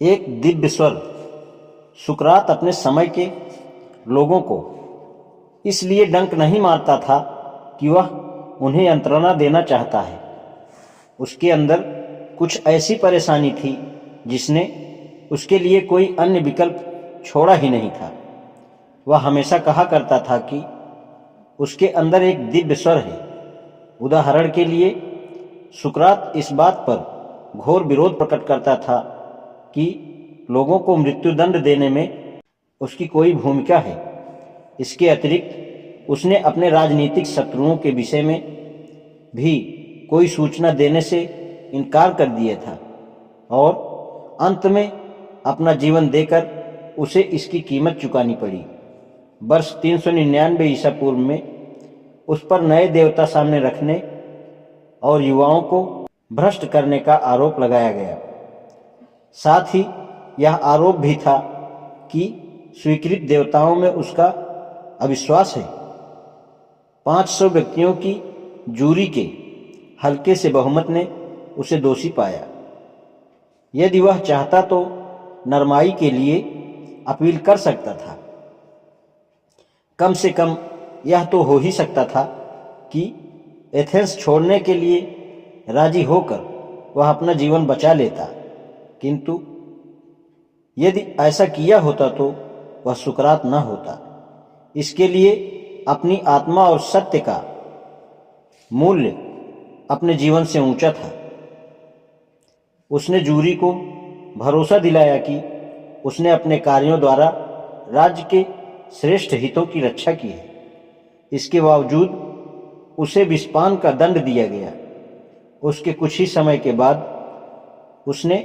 एक दिव्य स्वर। सुकरात अपने समय के लोगों को इसलिए डंक नहीं मारता था कि वह उन्हें यंत्रणा देना चाहता है। उसके अंदर कुछ ऐसी परेशानी थी जिसने उसके लिए कोई अन्य विकल्प छोड़ा ही नहीं था। वह हमेशा कहा करता था कि उसके अंदर एक दिव्य स्वर है। उदाहरण के लिए, सुकरात इस बात पर घोर विरोध प्रकट करता था कि लोगों को मृत्युदंड देने में उसकी कोई भूमिका है। इसके अतिरिक्त उसने अपने राजनीतिक शत्रुओं के विषय में भी कोई सूचना देने से इनकार कर दिया था और अंत में अपना जीवन देकर उसे इसकी कीमत चुकानी पड़ी। वर्ष 399 ईसा पूर्व में उस पर नए देवता सामने रखने और युवाओं को भ्रष्ट करने का आरोप लगाया गया। साथ ही यह आरोप भी था कि स्वीकृत देवताओं में उसका अविश्वास है। 500 व्यक्तियों की जूरी के हल्के से बहुमत ने उसे दोषी पाया। यदि वह चाहता तो नरमाई के लिए अपील कर सकता था। कम से कम यह तो हो ही सकता था कि एथेंस छोड़ने के लिए राजी होकर वह अपना जीवन बचा लेता। किंतु यदि ऐसा किया होता तो वह सुकरात न होता। इसके लिए अपनी आत्मा और सत्य का मूल्य अपने जीवन से ऊंचा था। उसने जूरी को भरोसा दिलाया कि उसने अपने कार्यों द्वारा राज्य के श्रेष्ठ हितों की रक्षा की है। इसके बावजूद उसे विषपान का दंड दिया गया। उसके कुछ ही समय के बाद उसने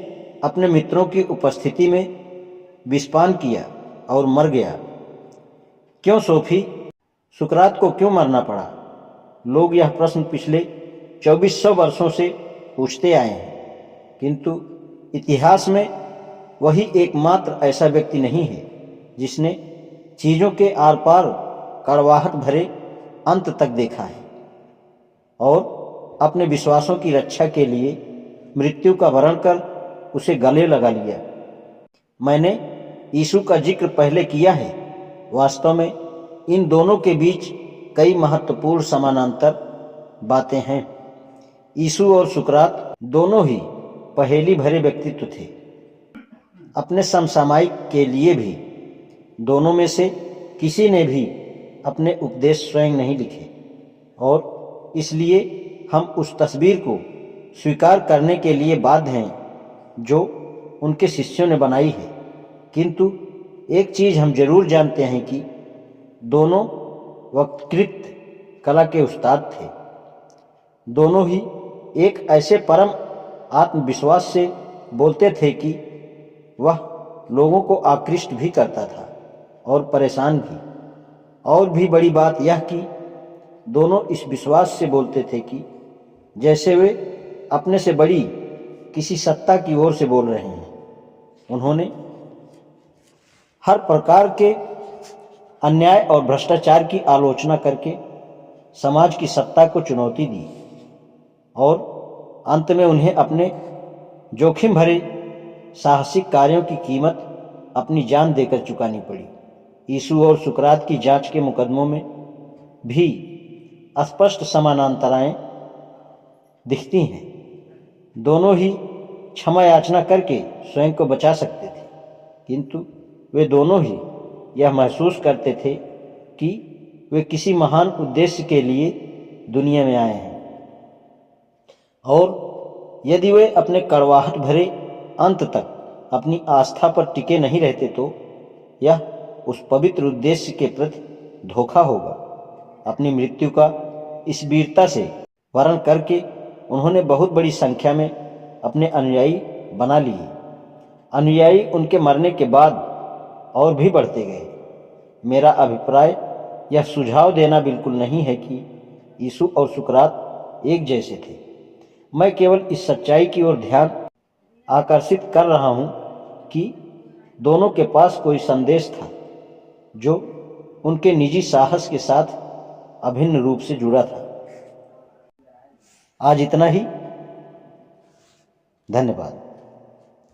अपने मित्रों की उपस्थिति में विषपान किया और मर गया। क्यों सोफी? सुकरात को क्यों मरना पड़ा? लोग यह प्रश्न पिछले 2400 वर्षों से पूछते आए हैं, किंतु इतिहास में वही एकमात्र ऐसा व्यक्ति नहीं है जिसने चीजों के आर पार कड़वाहट भरे अंत तक देखा है और अपने विश्वासों की रक्षा के लिए मृत्यु का वरण कर उसे गले लगा लिया। मैंने यीशु का जिक्र पहले किया है। वास्तव में इन दोनों के बीच कई महत्वपूर्ण समानांतर बातें हैं। यीशु और सुकरात दोनों ही पहेली भरे व्यक्तित्व थे। अपने समसामयिक के लिए भी दोनों में से किसी ने भी अपने उपदेश स्वयं नहीं लिखे और इसलिए हम उस तस्वीर को स्वीकार करने के लिए बाध्य हैं जो उनके शिष्यों ने बनाई है। किंतु एक चीज हम जरूर जानते हैं कि दोनों वक्तृत्व कला के उस्ताद थे। दोनों ही एक ऐसे परम आत्मविश्वास से बोलते थे कि वह लोगों को आकृष्ट भी करता था और परेशान भी। और भी बड़ी बात यह कि दोनों इस विश्वास से बोलते थे कि जैसे वे अपने से बड़ी किसी सत्ता की ओर से बोल रहे हैं। उन्होंने हर प्रकार के अन्याय और भ्रष्टाचार की आलोचना करके समाज की सत्ता को चुनौती दी और अंत में उन्हें अपने जोखिम भरे साहसिक कार्यों की कीमत अपनी जान देकर चुकानी पड़ी। यीशु और सुकरात की जांच के मुकदमों में भी स्पष्ट समानांतराएं दिखती हैं। दोनों ही क्षमा याचना करके स्वयं को बचा सकते थे, किंतु वे दोनों ही यह महसूस करते थे कि वे किसी महान उद्देश्य के लिए दुनिया में आए हैं और यदि वे अपने कड़वाहट भरे अंत तक अपनी आस्था पर टिके नहीं रहते तो यह उस पवित्र उद्देश्य के प्रति धोखा होगा। अपनी मृत्यु का इस वीरता से वर्ण करके उन्होंने बहुत बड़ी संख्या में अपने अनुयायी बना लिए। अनुयायी उनके मरने के बाद और भी बढ़ते गए। मेरा अभिप्राय यह सुझाव देना बिल्कुल नहीं है कि यीशु और सुकरात एक जैसे थे। मैं केवल इस सच्चाई की ओर ध्यान आकर्षित कर रहा हूं कि दोनों के पास कोई संदेश था जो उनके निजी साहस के साथ अभिन्न रूप से जुड़ा था। आज इतना ही। धन्यवाद।